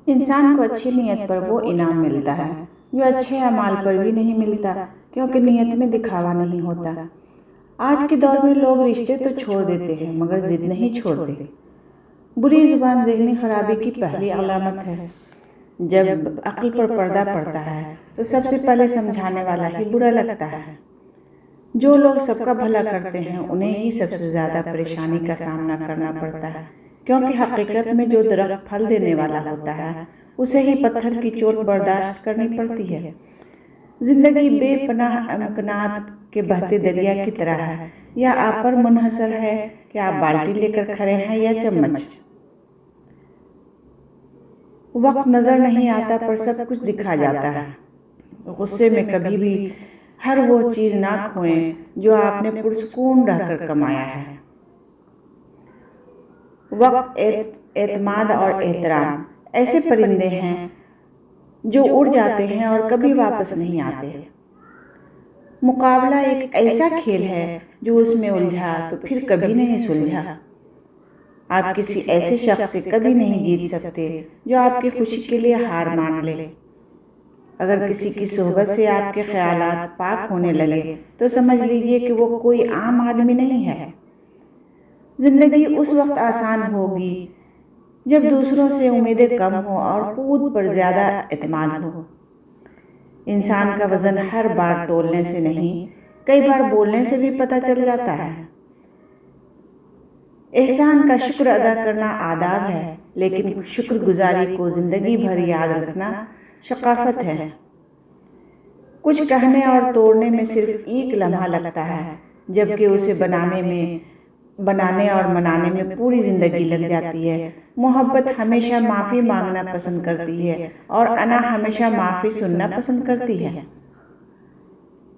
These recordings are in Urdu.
انسان کو اچھی نیت پر وہ انعام ملتا ہے جو اچھے اعمال پر بھی نہیں ملتا، کیونکہ نیت میں دکھاوا نہیں ہوتا۔ آج کے دور میں لوگ رشتے تو چھوڑ دیتے ہیں مگر ضد نہیں چھوڑتے۔ بری زبان ذہنی خرابی کی پہلی علامت ہے۔ جب عقل پر پردہ پڑتا ہے تو سب سے پہلے سمجھانے والا ہی برا لگتا ہے۔ جو لوگ سب کا بھلا کرتے ہیں انہیں ہی سب سے زیادہ پریشانی کا سامنا کرنا پڑتا ہے، کیونکہ حقیقت میں جو درخت پھل دینے والا ہوتا ہے اسے ہی پتھر کی چوٹ برداشت کرنی پڑتی ہے۔ زندگی بے پناہ امکانات کے بہتے دریا کی طرح ہے۔ یا آپ پر منحصر ہے کہ آپ بالٹی لے کر کھڑے ہیں یا چمچ۔ وقت نظر نہیں آتا پر سب کچھ دکھا جاتا ہے۔ غصے میں کبھی بھی ہر وہ چیز نہ کھوئیں جو آپ نے پرسکون رہ کر کمایا ہے۔ وقت، اعتماد اور احترام ایسے پرندے ہیں جو اڑ جاتے ہیں اور کبھی واپس نہیں آتے۔ مقابلہ ایک ایسا کھیل ہے جو اس میں الجھا تو پھر کبھی نہیں سلجھا۔ آپ کسی ایسے شخص سے کبھی نہیں جیت سکتے جو آپ کی خوشی کے لیے ہار مان لے۔ اگر کسی کی صحبت سے آپ کے خیالات پاک ہونے لگے تو سمجھ لیجئے کہ وہ کوئی عام آدمی نہیں ہے۔ زندگی اس وقت آسان ہوگی جب دوسروں سے امیدیں کم ہوں اور خود پر زیادہ اعتماد ہو۔ انسان کا وزن ہر بار تولنے سے نہیں، کئی بار بولنے سے بھی پتہ چل جاتا ہے۔ احسان کا شکر ادا کرنا آداب ہے، لیکن شکر گزاری کو زندگی بھر یاد رکھنا ثقافت ہے۔ کچھ کہنے اور توڑنے میں صرف ایک لمحہ لگتا ہے، جبکہ اسے بنانے اور منانے میں پوری زندگی لگ جاتی ہے۔ محبت ہمیشہ معافی مانگنا پسند کرتی ہے اور انا ہمیشہ معافی سننا پسند کرتی ہے۔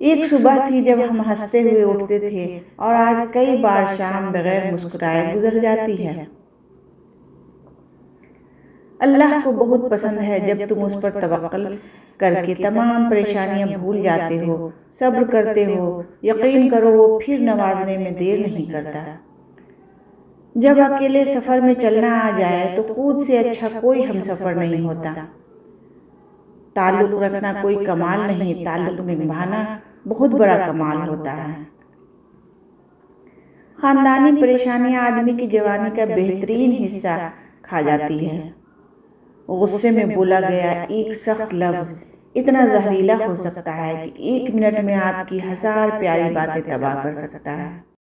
ایک صبح تھی جب ہم ہنستے ہوئے اٹھتے تھے اور آج کئی بار شام بغیر مسکرائے گزر جاتی ہے۔ اللہ کو بہت پسند ہے جب تم اس پر توکل کر کے تمام پریشانیاں بھول جاتے ہو، صبر کرتے ہو۔ یقین کرو وہ پھر نوازنے میں دیر نہیں کرتا۔ جب اکیلے سفر میں چلنا آ جائے تو خود سے اچھا کوئی ہم سفر نہیں ہوتا۔ تعلق رکھنا کوئی کمال نہیں، تعلق نبھانا بہت بڑا کمال ہوتا ہے۔ خاندانی پریشانیاں آدمی کی جوانی کا بہترین حصہ کھا جاتی ہے۔ غصے میں بولا گیا ایک سخت لفظ اتنا زہریلا ہو سکتا ہے کہ ایک منٹ میں آپ کی 1000 پیاری باتیں تباہ کر سکتا ہے۔